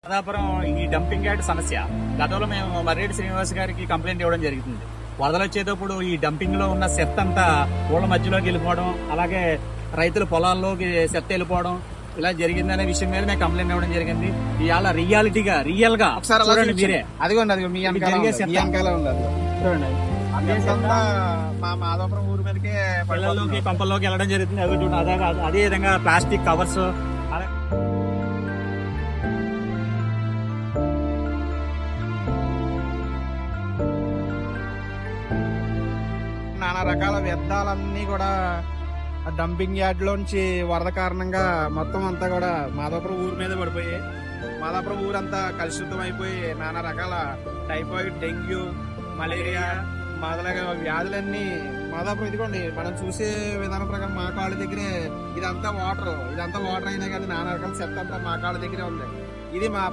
మాదాపురం ఈ dumping yard సమస్య గతంలో మేము మర్రెడ్డి శ్రీనివాస్ గారికి కంప్లైంట్ ఇవ్వడం జరుగుతుంది. వరదలు వచ్చేటప్పుడు ఈ డంపింగ్ లో ఉన్న చెత్త అంతా ఊళ్ళ మధ్యలోకి వెళ్ళిపోవడం, అలాగే రైతుల పొలాల్లోకి చెత్త వెళ్ళిపోవడం ఇలా జరిగిందనే విషయం మీద మేము కంప్లైంట్ ఇవ్వడం జరిగింది. ఇవాళ రియాలిటీగా రియల్ గా చూడండి మీరే. అదిగోండి మీ వెనకాల ఉంది. చూడండి మా మాధవపురం ఊరి మీదకే పిల్లల్లోకి పంపల్లోకి వెళ్ళడం జరుగుతుంది. అవి చూడండి అదే విధంగా ప్లాస్టిక్ కవర్స్ నానా రకాల వ్యర్థాలన్నీ కూడా డంపింగ్ యార్డ్ లోంచి వరద కారణంగా మొత్తం అంతా కూడా మాధవపురం ఊరి మీద పడిపోయి మాధవపురం ఊరంతా కలుషితం అయిపోయి నానా రకాల టైఫాయిడ్, డెంగ్యూ, మలేరియా మొదలైన వ్యాధులన్నీ మాదాపురం ఇదిగోండి మనం చూసే విధానం ప్రకారం మా కాళ్ళ దగ్గరే ఇదంతా వాటర్ అయినా కానీ నానా రకాల చెత్త అంతా మా కాళ్ళ దగ్గరే ఉంది. ఇది మా